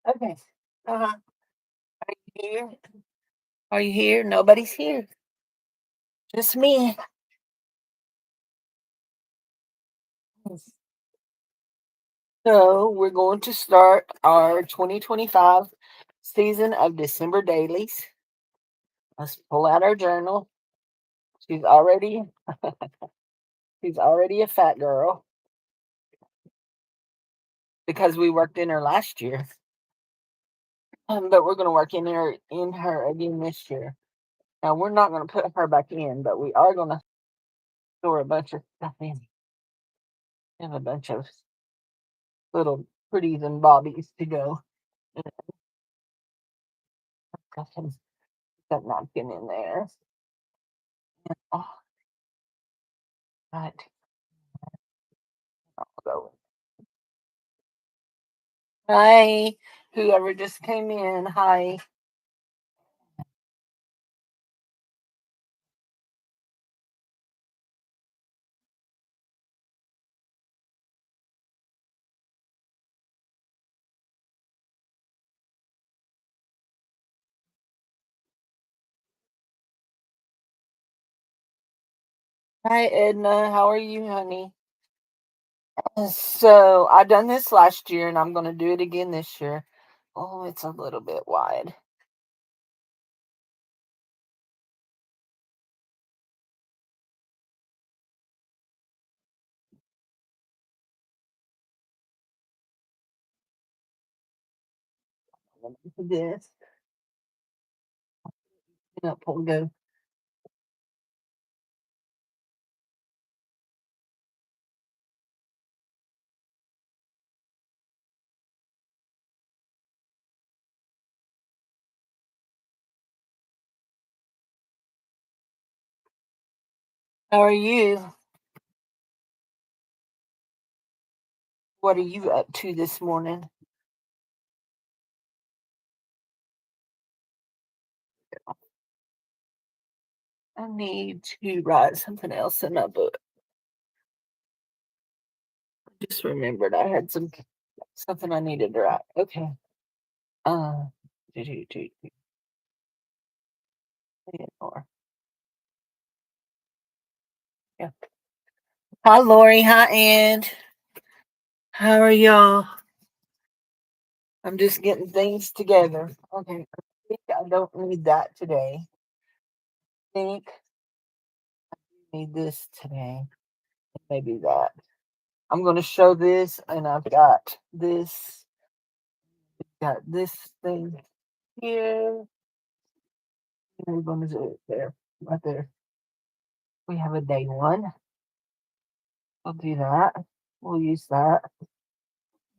Okay. Uh-huh. Are you here? Are you here? Nobody's here. Just me. So we're going to start our 2025 season of December dailies. Let's pull out our journal. She's already she's already a fat girl because we worked in her last year. But we're gonna work in her again this year. Now we're not gonna put her back in, but we are gonna store a bunch of stuff in. And a bunch of little pretties and bobbies to go. And got that napkin in there. Oh, right. I'll go. Hi, whoever just came in. Hi. Hi, Edna. How are you, honey? So I done this last year, and I'm gonna do it again this year. Oh, it's a little bit wide. Let me do this. Up, we'll go. How are you? What are you up to this morning? I need to write something else in my book. Just remembered I had something I needed to write. Okay. Uh, do, do, do, do, or yeah. Hi, Lori. Hi, and how are y'all? I'm just getting things together. Okay. I think I don't need that today. I think I need this today. Maybe that. I'm going to show this, and I've got this. Got this thing here. And we're going to do it there, right there. We have a day one. I'll do that. We'll use that.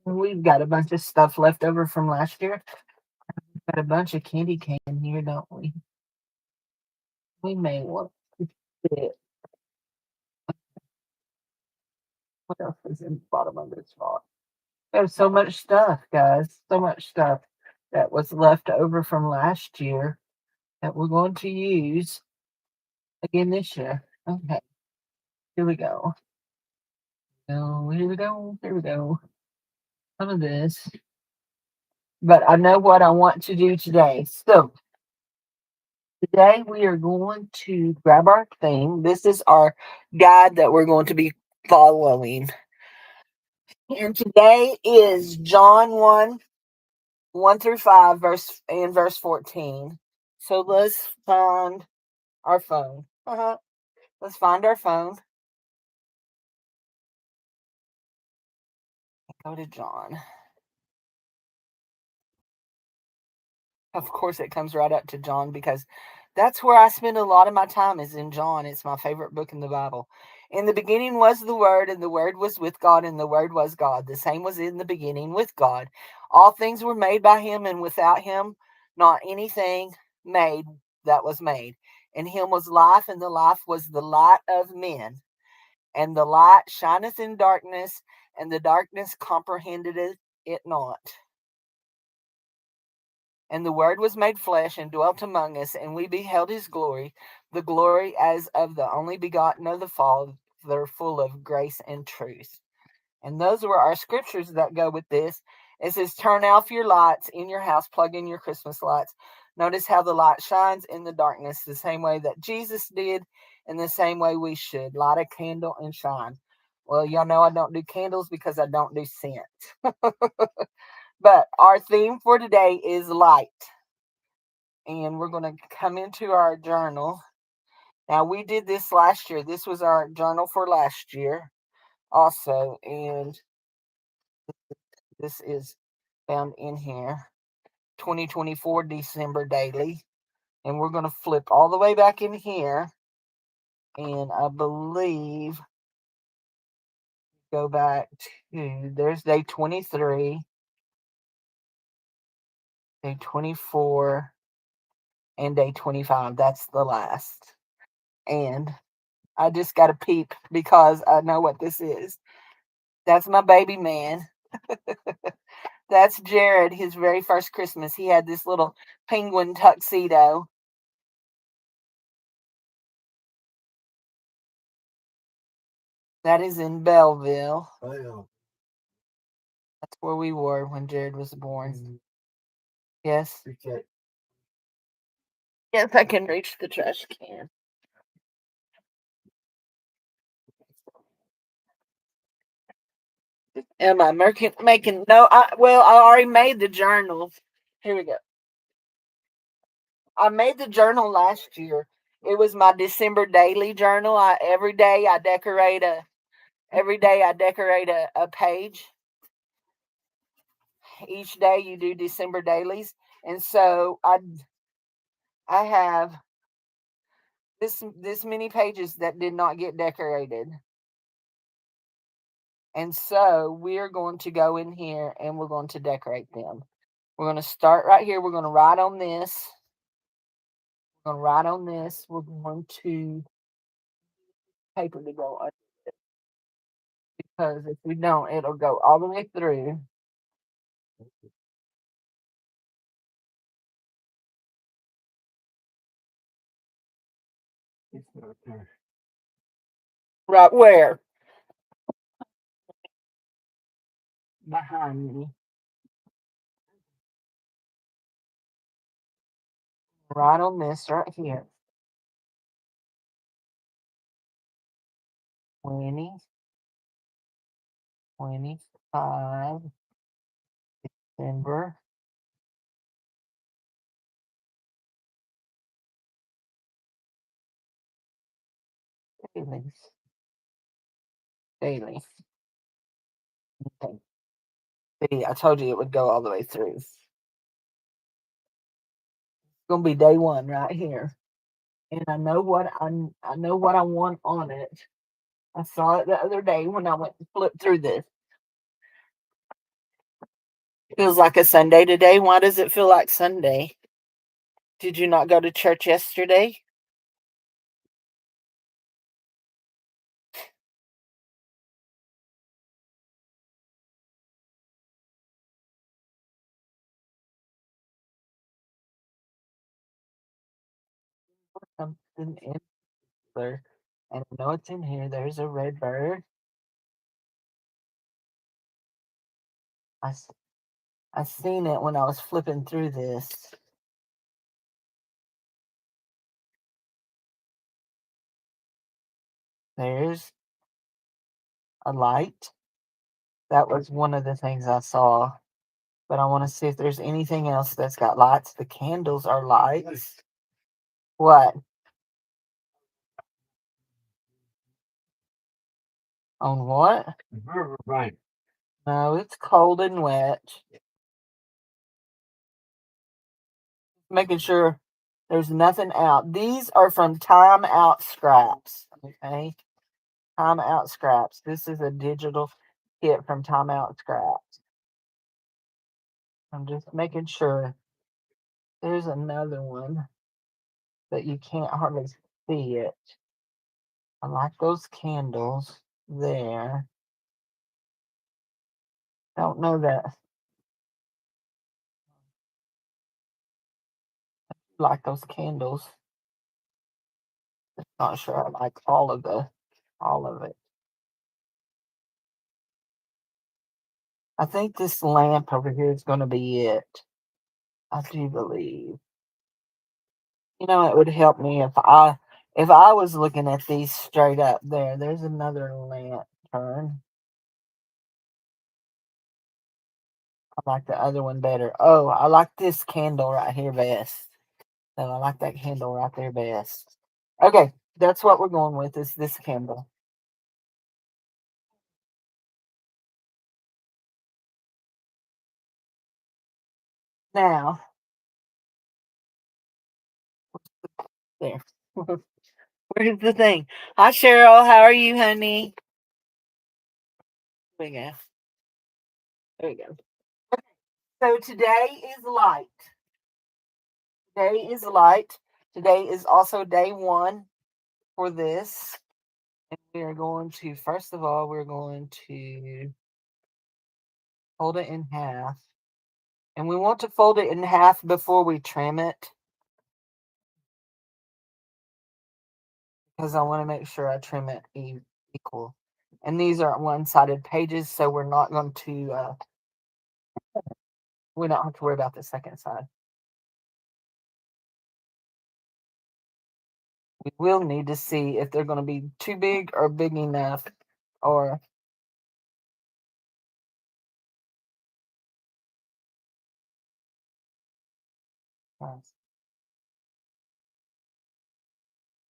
And we've got a bunch of stuff left over from last year. Got a bunch of candy cane here, don't we? We may want to fit. What else is in the bottom of this box? There's so much stuff, guys. So much stuff that was left over from last year that we're going to use again this year. Okay, here we go. Oh, here we go. Here we go. Some of this. But I know what I want to do today. So today we are going to grab our thing. This is our guide that we're going to be following. And today is John 1, 1 through 5, verse 14. So let's find our phone. Let's find our phone. Go to John. Of course, it comes right up to John because that's where I spend a lot of my time is in John. It's my favorite book in the Bible. In the beginning was the Word, and the Word was with God, and the Word was God. The same was in the beginning with God. All things were made by him, and without him, not anything made that was made. In him was life, and the life was the light of men. And the light shineth in darkness, and the darkness comprehended it not. And the Word was made flesh and dwelt among us, and we beheld his glory, the glory as of the only begotten of the Father, full of grace and truth. And those were our scriptures that go with this. It says, turn off your lights in your house, plug in your Christmas lights. Notice how the light shines in the darkness, the same way that Jesus did, and the same way we should. Light a candle and shine. Well, y'all know I don't do candles because I don't do scent. But our theme for today is light. And we're going to come into our journal. Now, we did this last year. This was our journal for last year also. And this is found in here. 2024 December daily. And we're going to flip all the way back in here. And I believe go back to, there's day 23, day 24, and day 25. That's the last. And I just got to peep because I know what this is. That's my baby man. That's Jared, his very first Christmas. He had this little penguin tuxedo. That is in Belleville. That's where we were when Jared was born. Yes. Yes, I can reach the trash can. Am I making no? I already made the journal. Here we go. I made the journal last year. It was my December daily journal. Every day I decorate a page. Each day you do December dailies, and so I have this many pages that did not get decorated. And so we're going to go in here and we're going to decorate them. We're going to start right here. We're going to write on this. We're going to write on this. We're going to paper to go under it. Because if we don't, it'll go all the way through. Right where? Behind me. Right on this right here. 20, 25, December. Daily. Daily. Okay. See, I told you it would go all the way through. It's gonna be day one right here. And I know what I want on it. I saw it the other day when I went to flip through this. Feels like a Sunday today. Why does it feel like Sunday? Did you not go to church yesterday? Something in there. And I know it's in here. There's a red bird. I, I seen it when I was flipping through this. There's a light. That was one of the things I saw. But I want to see if there's anything else that's got lights. The candles are lights. What? On what? Right. No, it's cold and wet. Making sure there's nothing out. These are from Time Out Scraps. Okay. Time Out Scraps. This is a digital kit from Time Out Scraps. I'm just making sure. There's another one, but you can't hardly see it. I like those candles there. Don't know that. Like those candles. Not sure I like all of it. I think this lamp over here is going to be it. I do believe. You know, it would help me if I was looking at these straight up there. There's another lantern. I like the other one better. Oh, I like this candle right here best. So I like that candle right there best. Okay, that's what we're going with is this candle. Now, there. Where's the thing? Hi, Cheryl. How are you, honey? There we go. There we go. So today is light. Today is light. Today is also day one for this. And we are going to, first of all, we're going to fold it in half. And we want to fold it in half before we trim it. Because I want to make sure I trim it equal. And these are one-sided pages, so we don't have to worry about the second side. We will need to see if they're going to be too big or big enough, or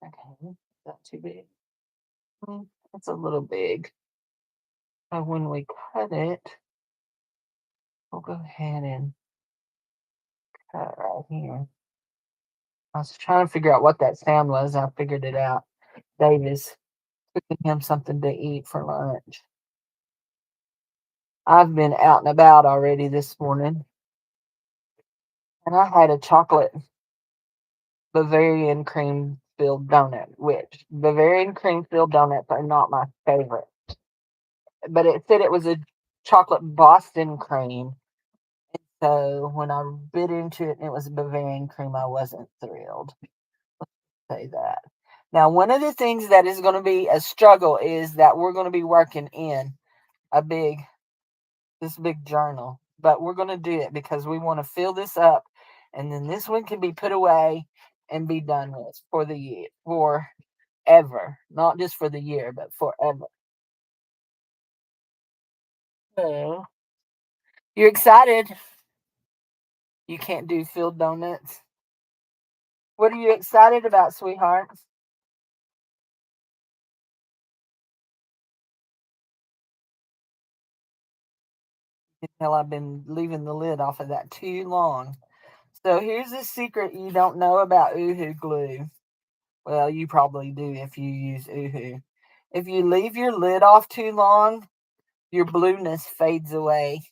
okay, not too big. It's a little big. So when we cut it, we'll go ahead and cut right here. I was trying to figure out what that sound was. I figured it out. Dave is cooking him something to eat for lunch. I've been out and about already this morning, and I had a chocolate Bavarian cream filled donut, which Bavarian cream filled donuts are not my favorite. But it said it was a chocolate Boston cream. So when I bit into it and it was Bavarian cream, I wasn't thrilled. Let's say that. Now, one of the things that is going to be a struggle is that we're going to be working in a this big journal, but we're going to do it because we want to fill this up, and then this one can be put away and be done with for the year, forever, not just for the year, but forever. So, you're excited? You can't do filled donuts. What are you excited about, sweetheart? You can tell I've been leaving the lid off of that too long. So here's a secret you don't know about Oohoo glue. Well, you probably do if you use Oohoo. If you leave your lid off too long, your blueness fades away.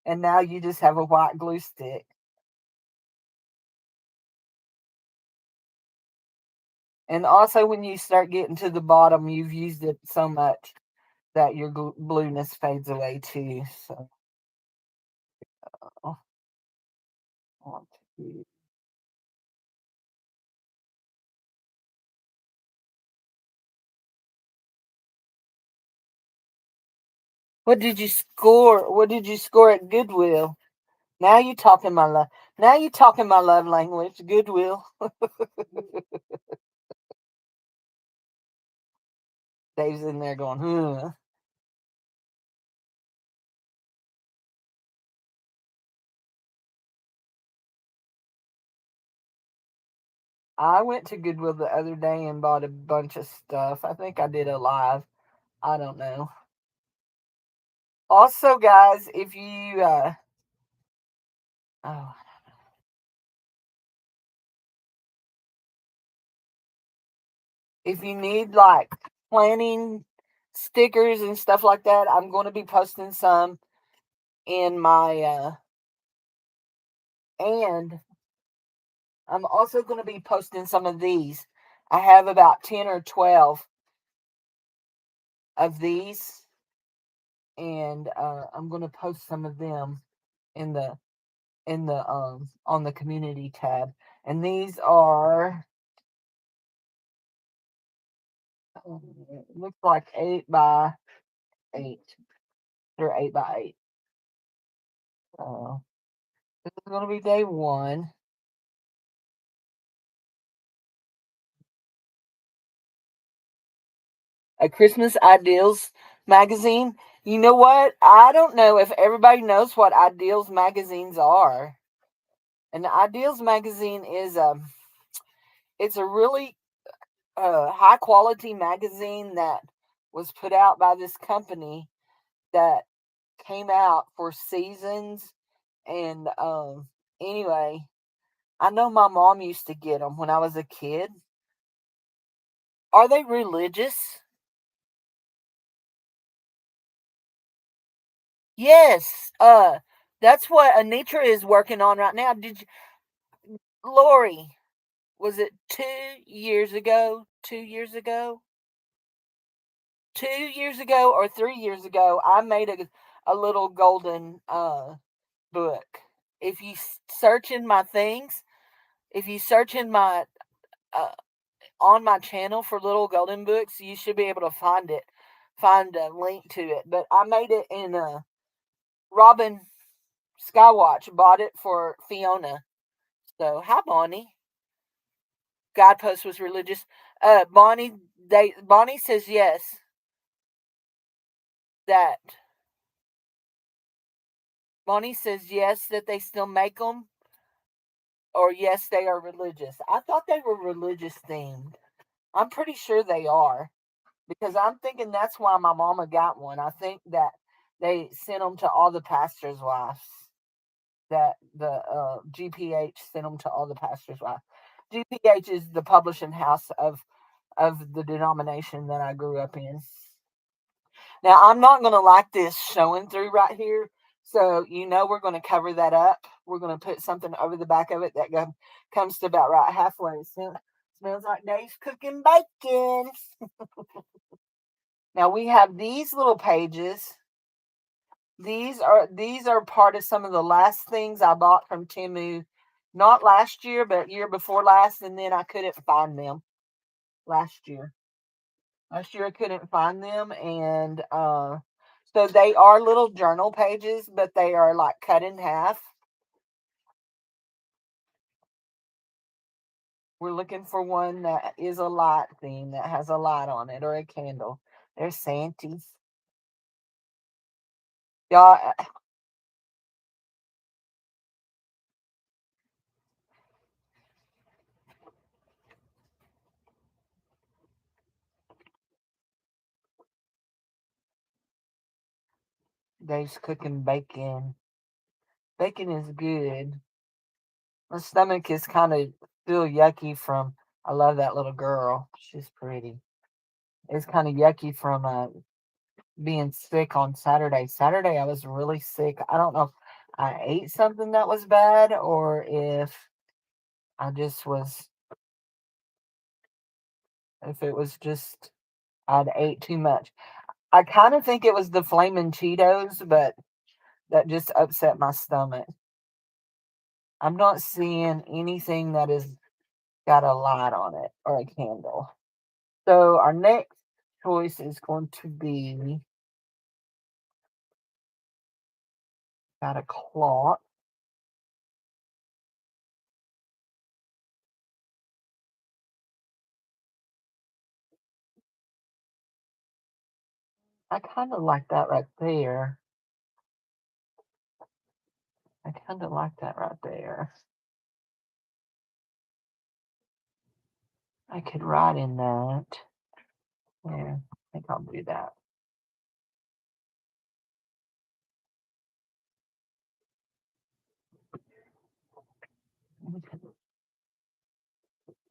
And now you just have a white glue stick. And also, when you start getting to the bottom, you've used it so much that your blueness fades away too. So, oh, 1, 2. What did you score? What did you score at Goodwill? Now you talking my love. Now you talking my love language. Goodwill. Dave's in there going, huh. I went to Goodwill the other day and bought a bunch of stuff. I think I did a live. I don't know. Also, guys, oh, if you need like planning stickers and stuff like that, I'm going to be posting some in my and I'm also going to be posting some of these. I have about 10 or 12 of these, and I'm going to post some of them in the on the community tab. And these are looks like 8 by 8. They're 8x8. So this is going to be day one. A Christmas Ideals magazine. You know what? I don't know if everybody knows what Ideals magazines are. An Ideals magazine is it's a really high quality magazine that was put out by this company that came out for seasons. And anyway, I know my mom used to get them when I was a kid. Are they religious? Yes. That's what Anitra is working on right now. Did you, Lori? Was it 2 years ago? 2 years ago? 2 years ago or 3 years ago? I made a little golden book. If you search in my things, if you search in my uh, on my channel for little golden books, you should be able to find it. Find a link to it. But I made it in Robin Skywatch bought it for Fiona. So hi Bonnie. Guidepost was religious. Bonnie says yes that Bonnie says yes that they still make them, or yes they are religious. I thought they were religious themed. I'm pretty sure they are because I'm thinking that's why my mama got one. I think that they sent them to all the pastors' wives. That the GPH sent them to all the pastors' wives. GPH is the publishing house of the denomination that I grew up in. Now, I'm not going to like this showing through right here. So, we're going to cover that up. We're going to put something over the back of it that comes to about right halfway. Smells like Dave's cooking bacon. Now, we have these little pages. These are part of some of the last things I bought from Temu. Not last year, but year before last. And then I couldn't find them last year. Last year I couldn't find them, and so they are little journal pages, but they are like cut in half. We're looking for one that is a light theme that has a light on it or a candle. There's Santy's. Y'all, Dave's cooking bacon. Bacon is good. My stomach is kind of still yucky from. I love that little girl. She's pretty. It's kind of yucky from being sick on Saturday. Saturday, I was really sick. I don't know if I ate something that was bad or if I just was, if it was just, I'd ate too much. I kind of think it was the flaming Cheetos, but that just upset my stomach. I'm not seeing anything that has got a light on it or a candle. So our next choice is going to be got a clock. I kind of like that right there. I kind of like that right there. I could write in that. Yeah, I think I'll do that.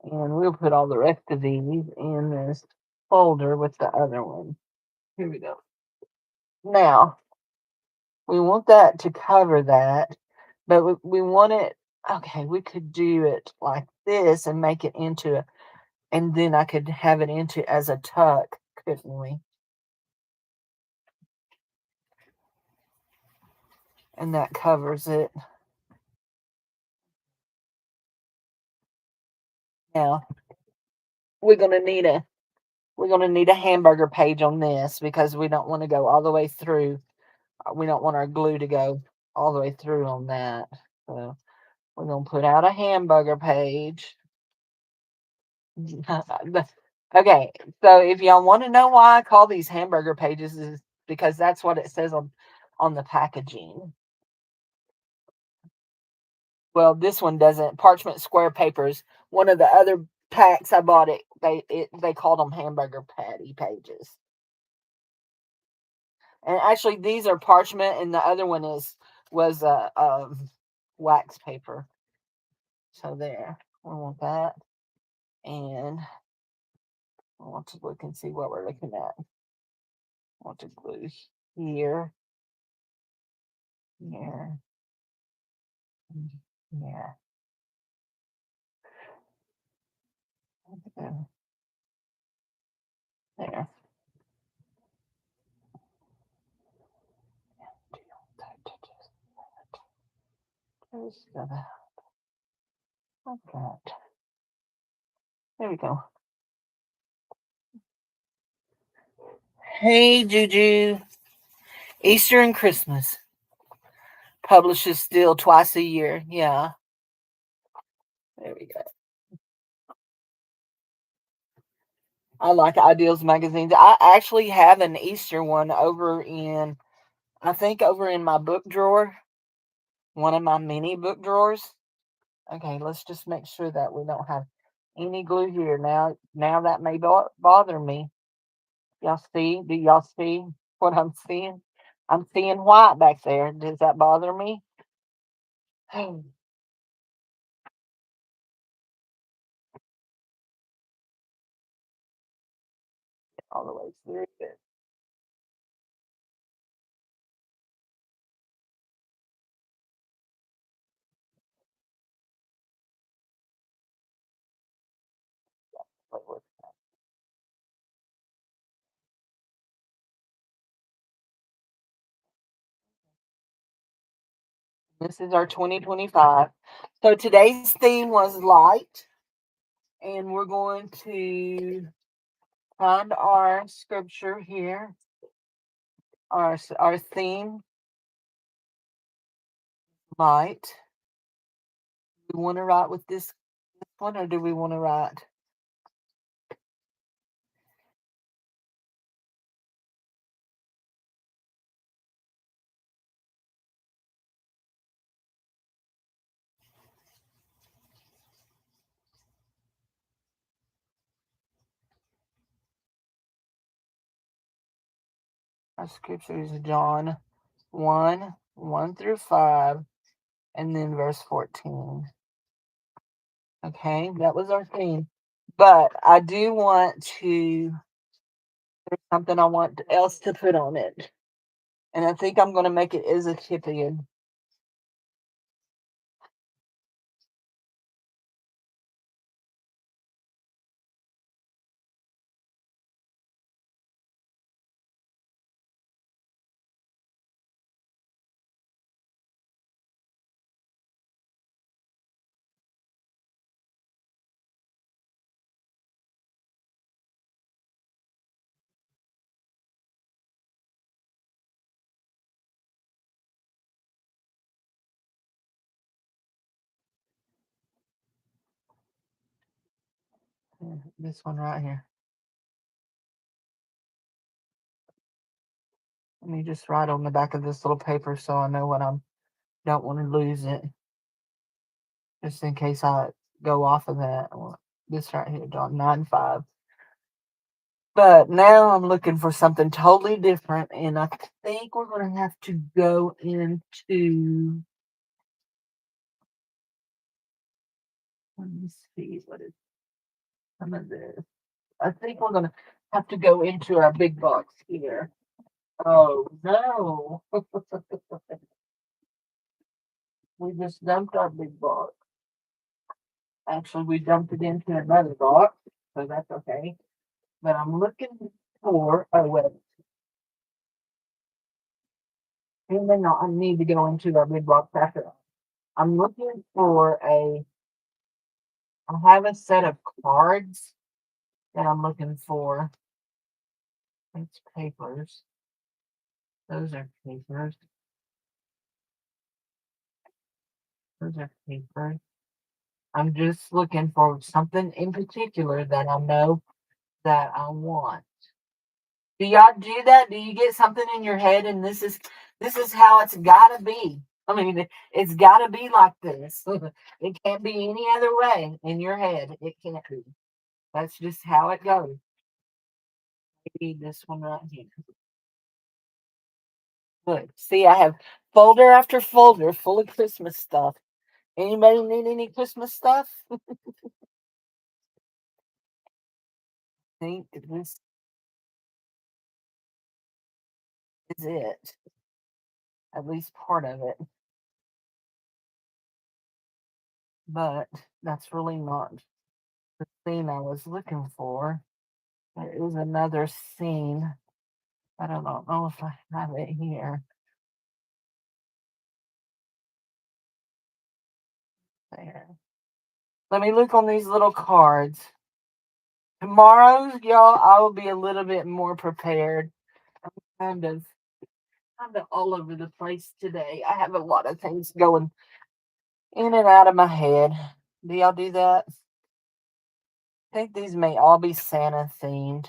And we'll put all the rest of these in this folder with the other one. Here we go. Now, we want that to cover that, but we want it, okay, we could do it like this and make it into a, and then I could have it into as a tuck, couldn't we? And that covers it. Now, we're gonna need a we're gonna need a hamburger page on this because we don't want to go all the way through We don't want our glue to go all the way through on that. So we're going to put out a hamburger page. Okay, so if y'all want to know why I call these hamburger pages, is because that's what it says on the packaging. Well, this one doesn't. Parchment square papers. One of the other packs I bought they called them hamburger patty pages. And actually, these are parchment, and the other one was wax paper. So there, I want that, and I want to look and see what we're looking at. I want to glue here, here, here. There. There. Just gonna like that. There we go. Hey Juju, Easter and Christmas publishes still twice a year. Yeah, there we go. I like Ideals magazines. I actually have an Easter one I think over in my book drawer, one of my mini book drawers. Okay, let's just make sure that we don't have any glue here. Now that may bother me. Y'all see? Do y'all see what I'm seeing? I'm seeing white back there. Does that bother me? All the way through it. This is our 2025. So today's theme was light, and we're going to find our scripture here. Our theme, light. Do we want to write with this one, or do we want to write? Our scripture is John 1, 1 through 5, and then verse 14. Okay, that was our theme. But I do want to, there's something I want else to put on it. And I think I'm going to make it Ezekiel. This one right here. Let me just write on the back of this little paper so I know what don't want to lose it. Just in case I go off of that. This right here, John 9:5. But now I'm looking for something totally different, and I think we're going to have to go into. Let me see what is some of this. I think we're going to have to go into our big box here. Oh no! We just dumped our big box. Actually, we dumped it into another box, so that's okay. But I'm looking for. Oh wait. Even though I need to go into our big box after. I'm looking for I have a set of cards that I'm looking for. It's papers. Those are papers. Those are papers. I'm just looking for something in particular that I know that I want. Do y'all do that? Do you get something in your head and this is how it's gotta be? I mean, it's gotta be like this. It can't be any other way in your head. It can't be. That's just how it goes. Maybe this one right here. Look, see, I have folder after folder full of Christmas stuff. Anybody need any Christmas stuff? I think this is it. At least part of it. But that's really not the scene I was looking for. There is another scene. I don't know if I have it here. There. Let me look on these little cards. Tomorrow, y'all, I will be a little bit more prepared. I'm kind of all over the place today. I have a lot of things going in and out of my head. Do y'all do that? I think these may all be Santa themed.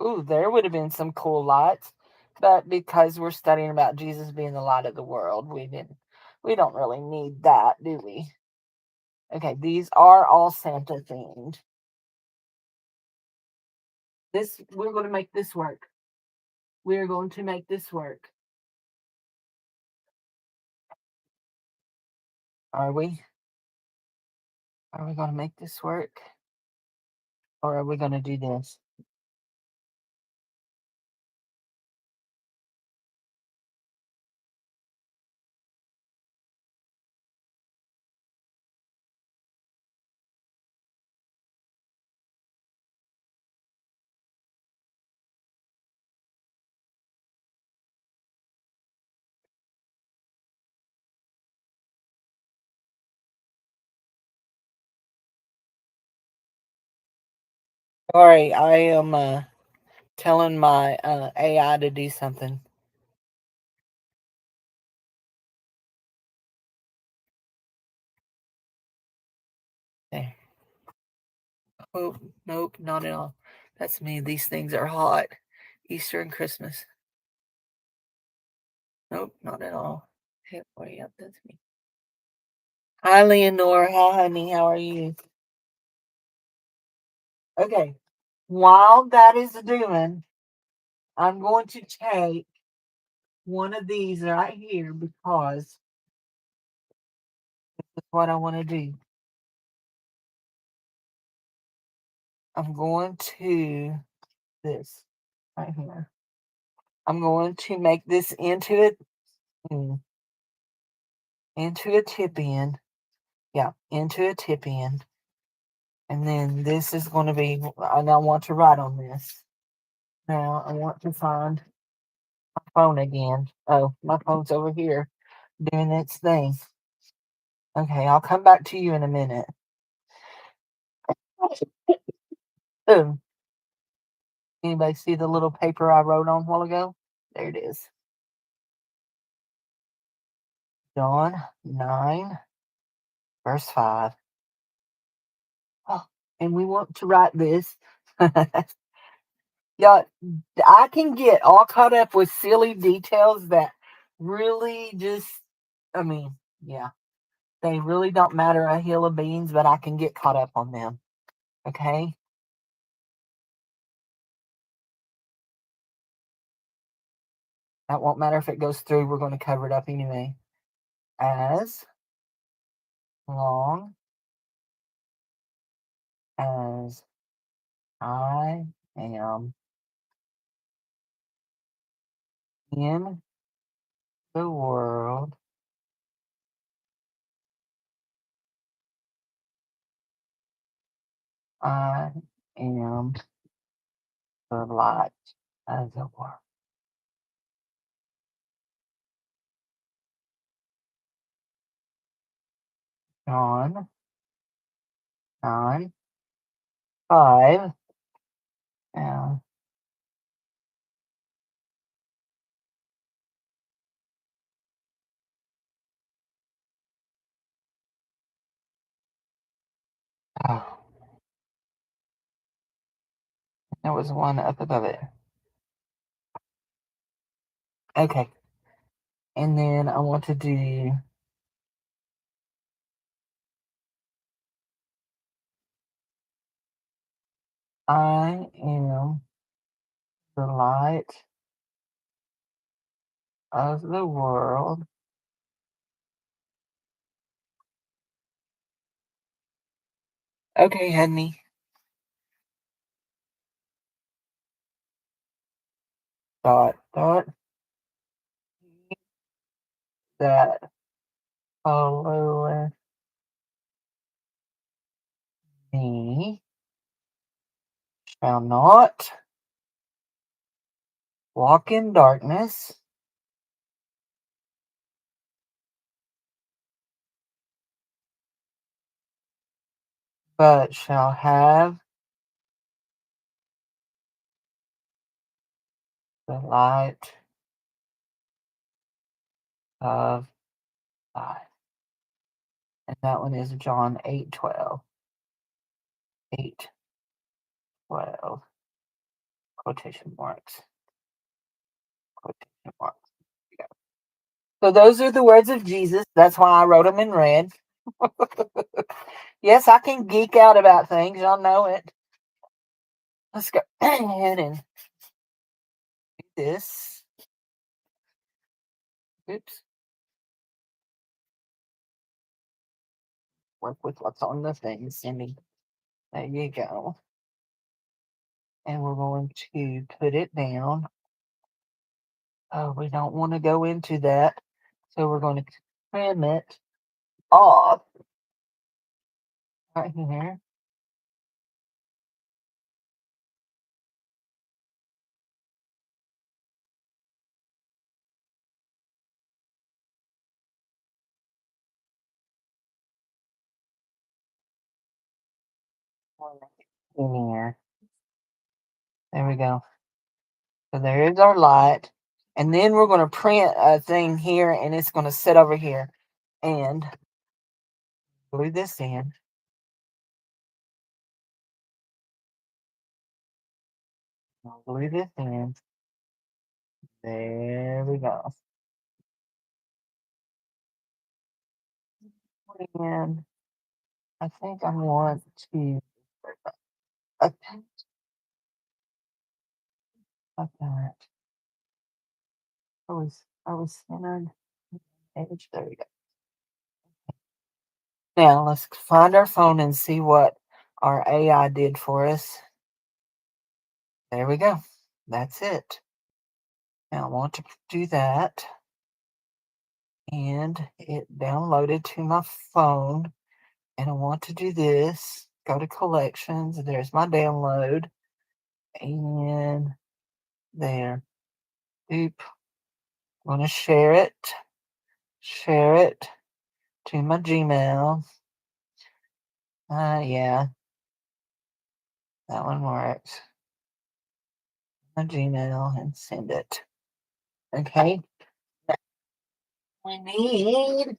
Ooh, there would have been some cool lights. But because we're studying about Jesus being the light of the world, we don't really need that, do we? Okay, these are all Santa themed. We're going to make this work. We're going to make this work. Are we? Are we going to make this work? Or are we going to do this? Sorry, I am telling my AI to do something. Okay. Oh, nope, not at all. That's me. These things are hot. Easter and Christmas. Nope, not at all. Hey, wait, yep, that's me. Hi, Leonore. Hi, honey. How are you? Okay. While that is doing, I'm going to take one of these right here because that's what I want to do. I'm going to this right here. I'm going to make this mm, into a tip end. Yeah, into a tip end. And then this is going to be, and I want to write on this. Now I want to find my phone again. Oh, my phone's over here doing its thing. Okay, I'll come back to you in a minute. Oh, anybody see the little paper I wrote on a while ago? There it is. John 9, verse 5. Oh, and we want to write this. Yeah, I can get all caught up with silly details that really just, I mean, yeah, they really don't matter a hill of beans, but I can get caught up on them. Okay. That won't matter if it goes through. We're going to cover it up anyway. As long as I am in the world, I am the light of the world. John 9, 5. Uh, oh, there was one up above it. Okay. And then I want to do I am the light of the world. Okay, honey. Dot, dot, that followeth me shall not walk in darkness, but shall have the light of life. And that one is John 8:12. 8:12. Quotation marks. Quotation marks. Yeah. So those are the words of Jesus. That's why I wrote them in red. Yes, I can geek out about things. Y'all know it. Let's go ahead and do this. Oops. Work with what's on the thing, Cindy. There you go. And we're going to put it down. Oh, we don't want to go into that. So we're going to trim it off right here. In here. There we go. So there is our light. And then we're going to print a thing here and it's going to sit over here. And glue this in. I'll glue this in. There we go. And I think I want to attach like that. I was centered edge. There we go. Now let's find our phone and see what our AI did for us. There we go. That's it. Now I want to do that. And it downloaded to my phone. And I want to do this. Go to collections. There's my download. And there. Oop. I'm going to share it. Share it to my Gmail. Yeah. That one works. My Gmail and send it. Okay. We need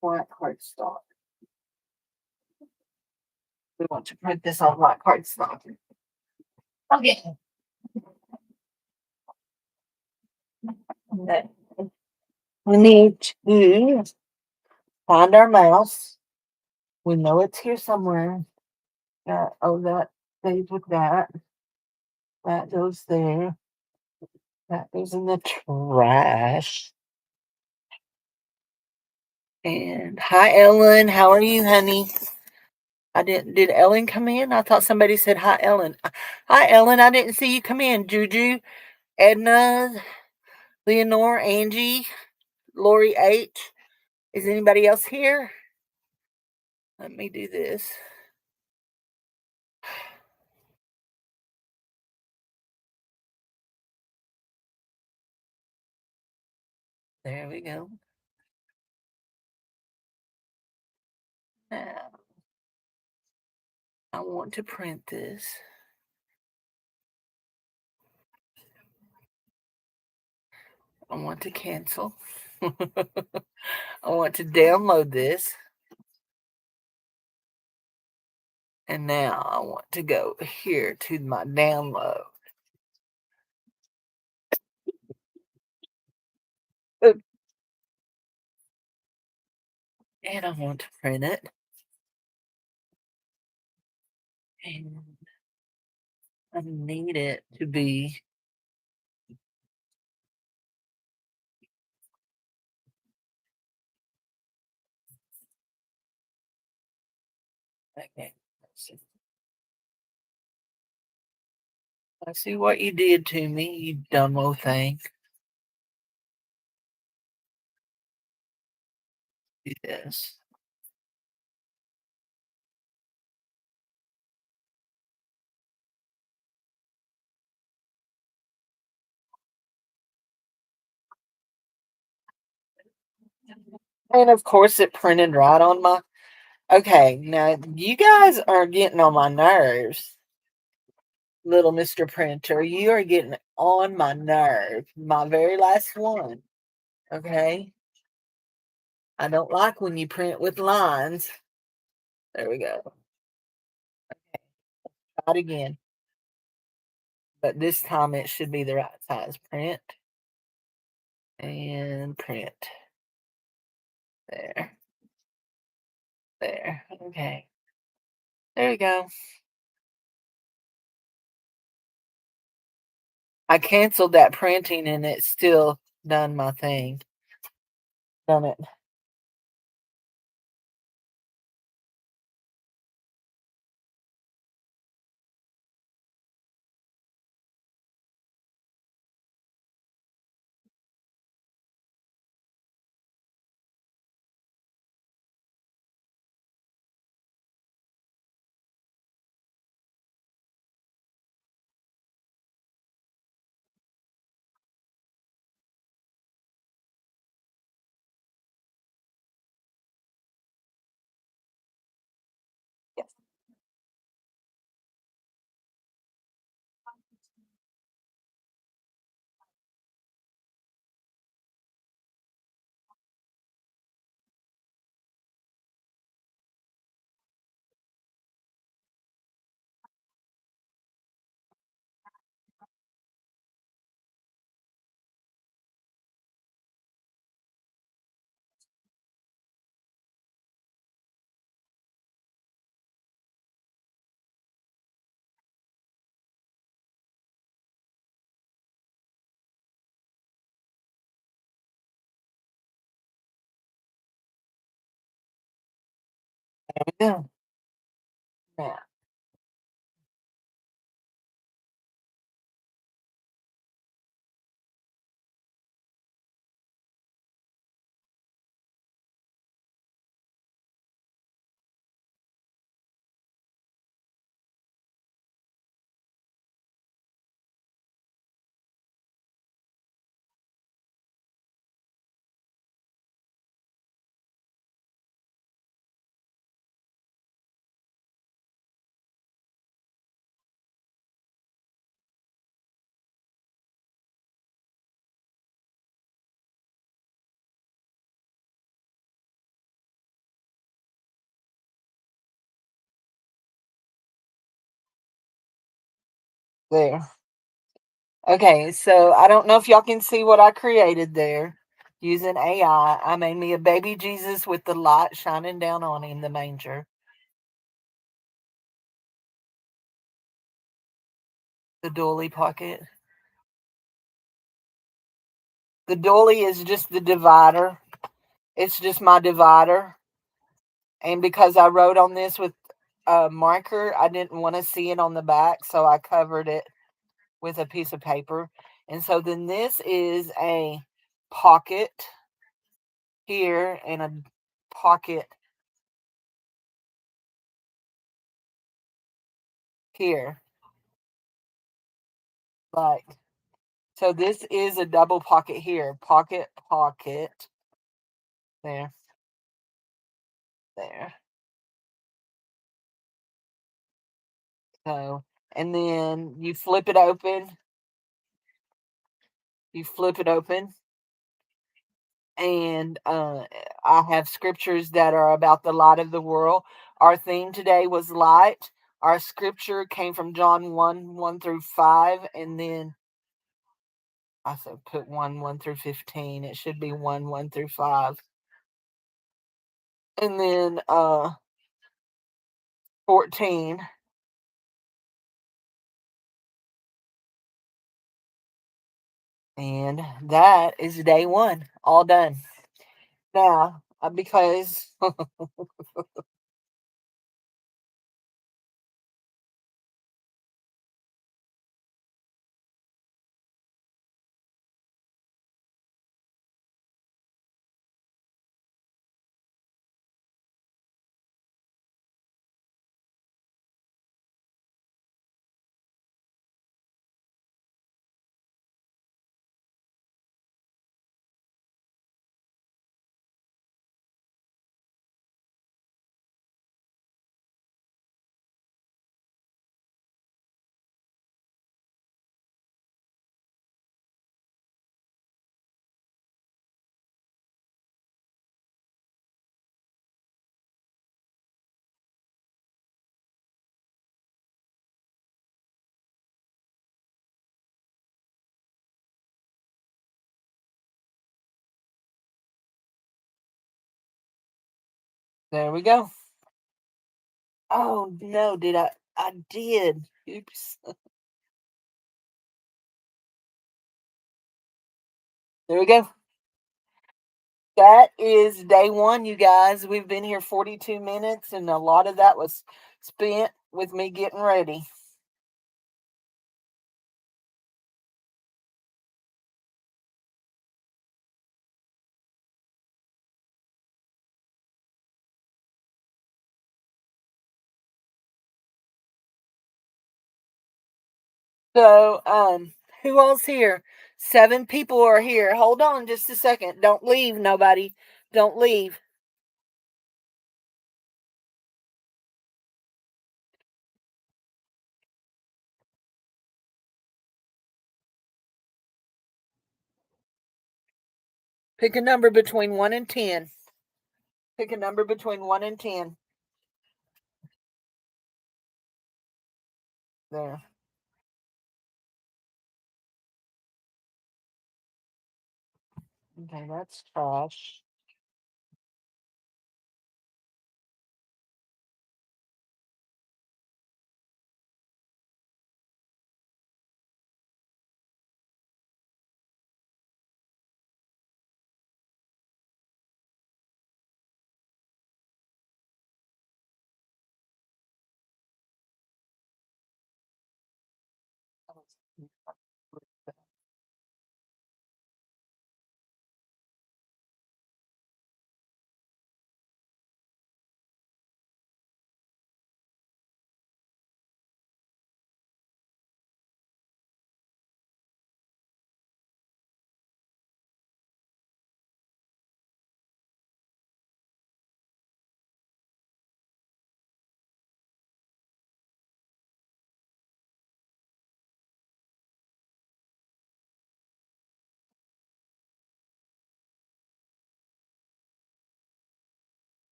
black cardstock. We want to print this on black cardstock. Okay. We need to find our mouse. We know it's here somewhere. That stays with that. That goes there. That goes in the trash. And hi, Ellen. How are you, honey? I didn't. Did Ellen come in? I thought somebody said hi, Ellen. Hi, Ellen. I didn't see you come in. Juju, Edna, Leonore, Angie, Lori H. Is anybody else here? Let me do this. There we go. Now, I want to print this. I want to cancel. I want to download this. And now I want to go here to my download. And I want to print it. And I need it to be okay. I see what you did to me, you dumb old thing. Yes. And of course, it printed right on my. Okay, now you guys are getting on my nerves, little Mr. Printer. You are getting on my nerve. My very last one. Okay. I don't like when you print with lines. There we go. Try it again. But this time it should be the right size. Print and print. There. There. Okay. There we go. I canceled that printing and it's still done my thing. Done it. Yes. There we go. Now, there. Okay, so I don't know if y'all can see what I created there using AI. I made me a baby Jesus with the light shining down on him, the manger. The doily pocket. The doily is just the divider. It's just my divider. And because I wrote on this with a marker, I didn't want to see it on the back, so I covered it with a piece of paper. And so then this is a pocket here and a pocket here. Like So this is a double pocket here. Pocket, pocket. There, there. So, and then you flip it open. You flip it open. And I have scriptures that are about the light of the world. Our theme today was light. Our scripture came from John 1 1 through 5. And then I said put 1 1 through 15. It should be 1 1 through 5. And then 14. And that is day one, all done. Now, because there we go. Oh no, did I? I did. Oops. There we go. That is day one, you guys. We've been here 42 minutes, and a lot of that was spent with me getting ready. So, who else here? 7 people are here. Hold on just a second. Don't leave, nobody. Don't leave. Pick a number between 1 and 10. Pick a number between 1 and 10. There. Okay, that's trash.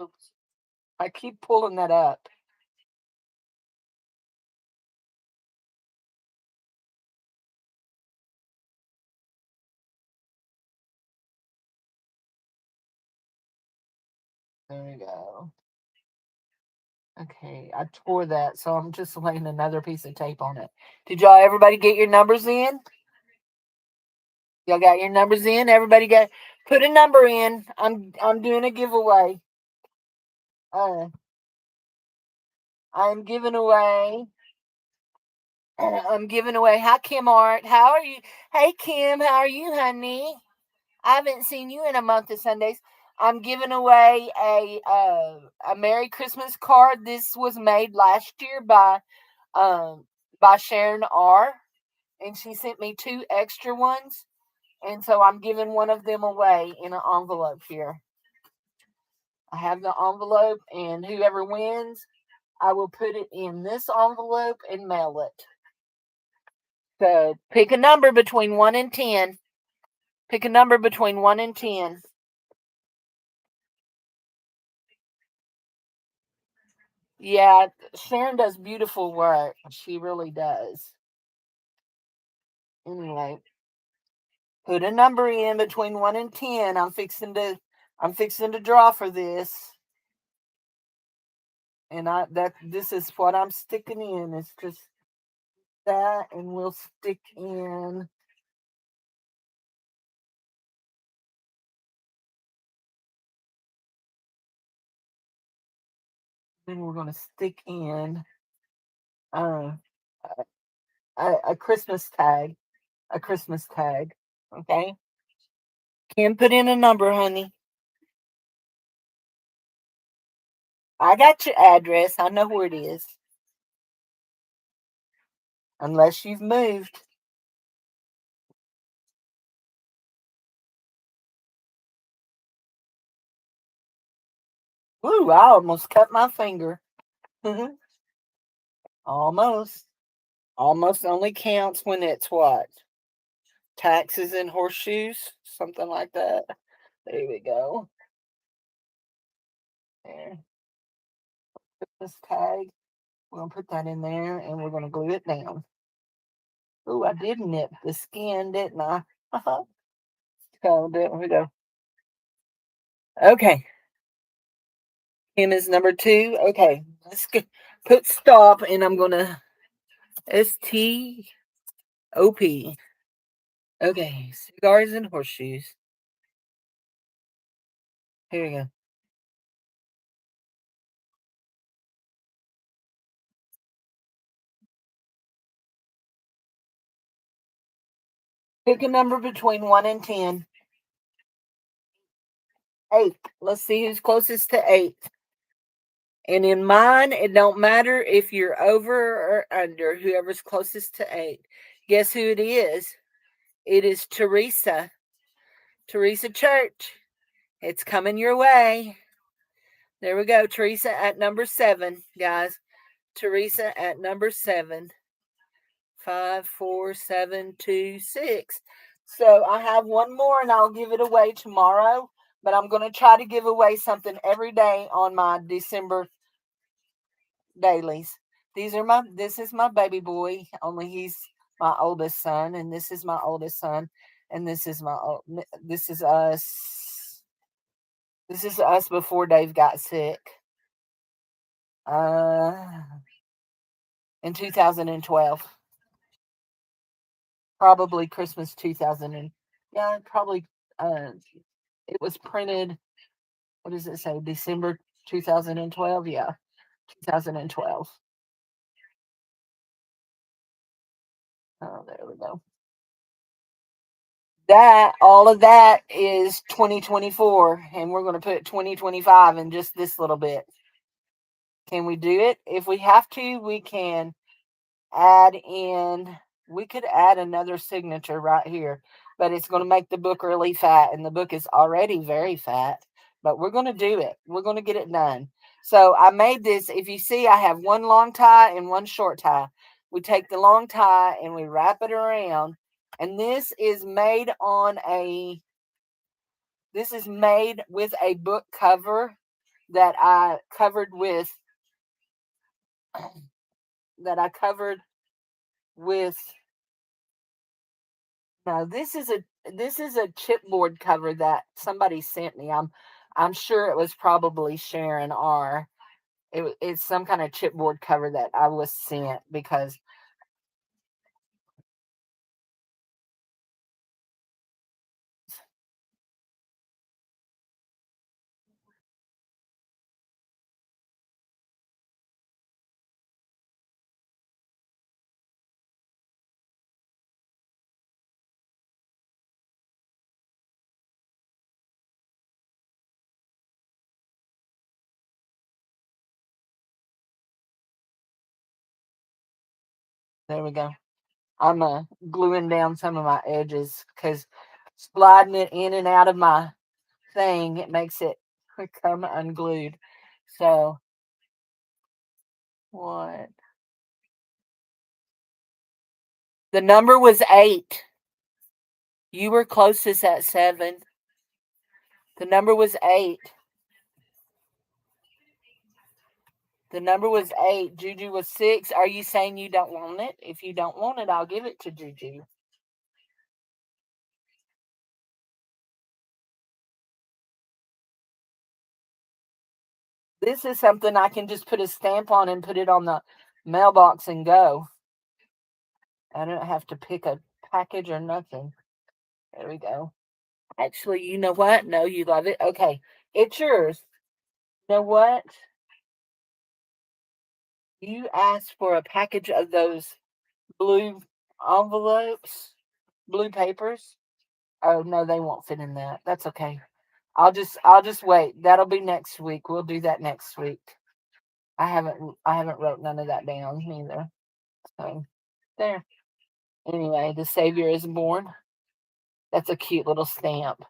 Oops. I keep pulling that up. There we go. Okay, I tore that, so I'm just laying another piece of tape on it. Did everybody get your numbers in? Y'all got your numbers in? Everybody put a number in. I'm doing a giveaway. I'm giving away. I'm giving away. Hi, Kim Art. How are you? Hey, Kim. How are you, honey? I haven't seen you in a month of Sundays. I'm giving away a Merry Christmas card. This was made last year by Sharon R. And she sent me 2 extra ones. And so I'm giving one of them away in an envelope here. I have the envelope, and whoever wins, I will put it in this envelope and mail it. So pick a number between 1 and 10. Pick a number between 1 and 10. Yeah, Sharon does beautiful work. She really does. Anyway, put a number in between 1 and 10. I'm fixing to draw for this. And this is what I'm sticking in. It's just that, and we'll stick in. Then we're going to stick in uh, a Christmas tag. A Christmas tag. Okay. Kim, put in a number, honey. I got your address. I know where it is. Unless you've moved. Ooh, I almost cut my finger. Almost. Almost only counts when it's what? Taxes and horseshoes? Something like that. There we go. There. This tag. We're going to put that in there, and we're going to glue it down. Ooh, I did nip the skin, didn't I? So there we go. Okay. Kim is number 2. Okay. Let's put stop, and I'm going to STOP. Okay. Cigars and horseshoes. Here we go. Pick a number between 1 and 10. 8. Let's see who's closest to 8. And in mine, it don't matter if you're over or under, whoever's closest to 8. Guess who it is? It is Teresa. Teresa Church. It's coming your way. There we go. Teresa at number 7, guys. Teresa at number 7. 5, 4, 7, 2, 6. So I have one more, and I'll give it away tomorrow. But I'm going to try to give away something every day on my December dailies. This is my baby boy, only he's my oldest son, and this is my oldest son, and this is us. This is us before Dave got sick. In 2012. Probably Christmas 2000 and yeah, probably it was printed, what does it say? December 2012? Yeah. 2012. Oh, there we go. All of that is 2024, and we're going to put 2025 in just this little bit. Can we do it? If we have to, we can we could add another signature right here, but it's going to make the book really fat, and the book is already very fat, but we're going to do it. We're going to get it done. So I made this. If you see, I have one long tie and one short tie. We take the long tie and we wrap it around, and this is made with a book cover, that I covered with that I covered with no, this is a chipboard cover that somebody sent me. I'm sure it was probably Sharon R. It's some kind of chipboard cover that I was sent because there we go. I'm gluing down some of my edges because sliding it in and out of my thing, it makes it come unglued. So what? The number was 8. You were closest at 7. The number was 8. The number was 8. Juju was 6. Are you saying you don't want it? If you don't want it, I'll give it to Juju. This is something I can just put a stamp on and put it on the mailbox and go. I don't have to pick a package or nothing. There we go. Actually, you know what? No, you love it. Okay, it's yours. You know what? You asked for a package of those blue envelopes, blue papers. Oh no, they won't fit in that. That's okay. I'll just wait. That'll be next week. We'll do that next week. I haven't wrote none of that down either. So there. Anyway, the Savior is born. That's a cute little stamp.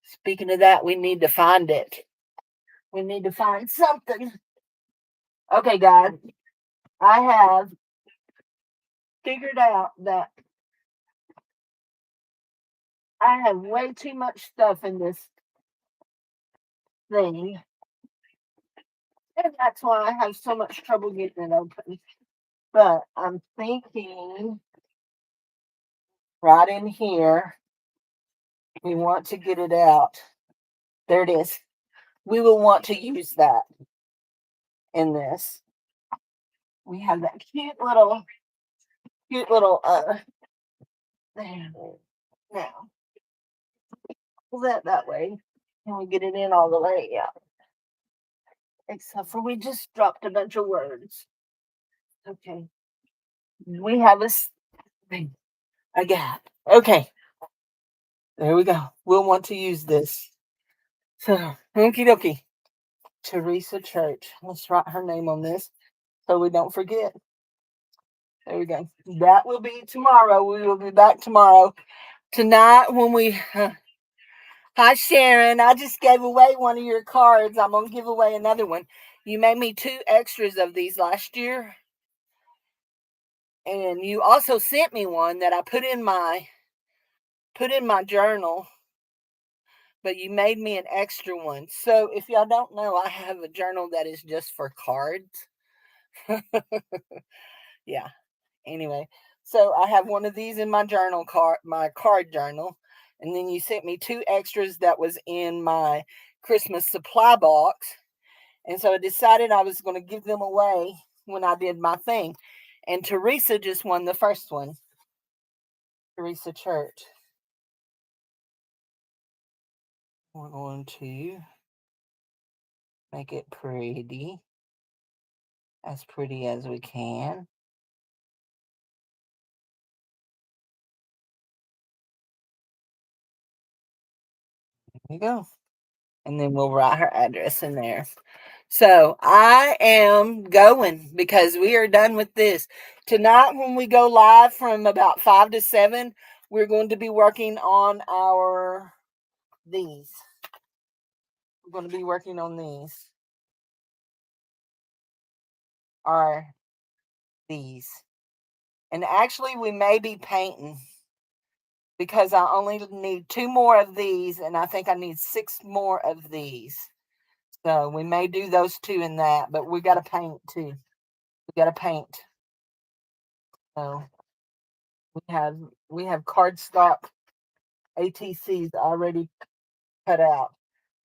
Speaking of that, we need to find it. We need to find something. Okay, God. I have figured out that I have way too much stuff in this thing. And that's why I have so much trouble getting it open. But I'm thinking right in here, we want to get it out. There it is. We will want to use that in this. We have that cute little there. Now pull that way. Can we get it in all the way? Yeah. Except for we just dropped a bunch of words. Okay. We have thing. A gap. Okay. There we go. We'll want to use this. So, okie dokie. Teresa Church. Let's write her name on this so we don't forget. There we go. That will be tomorrow. We will be back tomorrow. Tonight, when we. Hi, Sharon. I just gave away one of your cards. I'm going to give away another one. You made me 2 extras of these last year. And you also sent me one that I put in my journal, but you made me an extra one. So if y'all don't know, I have a journal that is just for cards. Yeah. Anyway, so I have one of these in my my card journal, and then you sent me 2 extras that was in my Christmas supply box, and so I decided I was going to give them away when I did my thing. And Teresa just won the first one. Teresa Church. We're going to make it as pretty as we can. There we go. And then we'll write her address in there. So I am going because we are done with this. Tonight, when we go live from about 5 to 7, we're going to be working on these. We're going to be working on these. These. And actually, we may be painting because I only need 2 more of these, and I think I need 6 more of these. So we may do those two in that, but we got to paint too. We got to paint. So we have we have cardstock ATCs already cut out.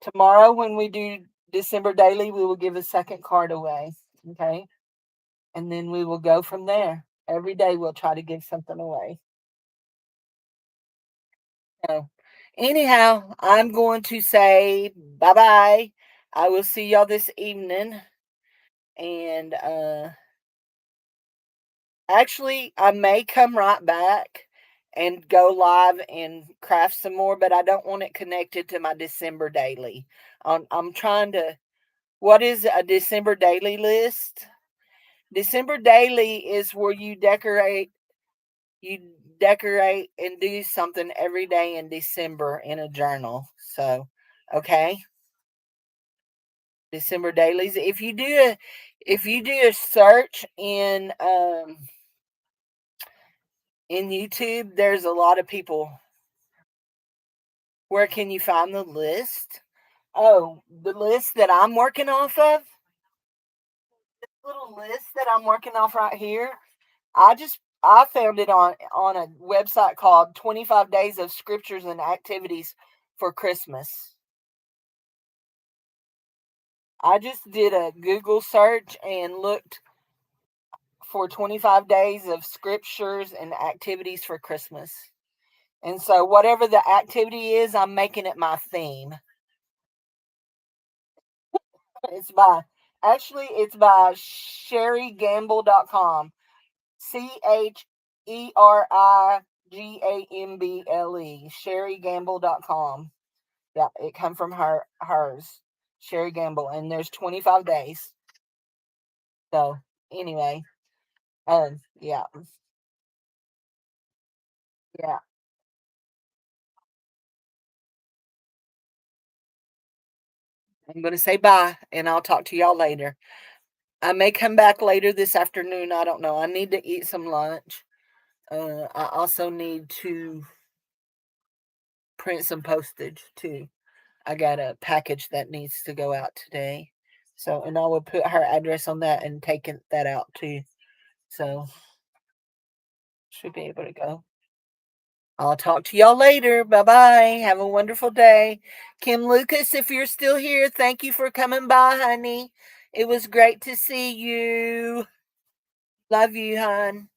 Tomorrow, when we do December daily, we will give a second card away. Okay, and then we will go from there. Every day we'll try to give something away. So, anyhow, I'm going to say bye bye. I will see y'all this evening. And actually, I may come right back and go live and craft some more, but I don't want it connected to my December daily. I'm trying to. What is a December daily list? December daily is where you decorate and do something every day in December in a journal. So, okay, December dailies. If you do a search in YouTube, there's a lot of people. Where can you find the list? Oh, the list that I'm working off of. This little list that I'm working off right here. I found it on a website called 25 Days of Scriptures and Activities for Christmas. I just did a Google search and looked for 25 days of scriptures and activities for Christmas. And so whatever the activity is, I'm making it my theme. It's by it's by sherrygamble.com. CHERIGAMBLE. Sherrygamble.com. Yeah, it come from hers. Sherry Gamble. And there's 25 days. So anyway. Yeah. Yeah. I'm gonna say bye and I'll talk to y'all later. I may come back later this afternoon. I don't know. I need to eat some lunch. I also need to print some postage too. I got a package that needs to go out today. So, and I will put her address on that and take that out too. So, should be able to go. I'll talk to y'all later. Bye bye. Have a wonderful day. Kim Lucas, if you're still here, thank you for coming by, honey. It was great to see you. Love you, hon.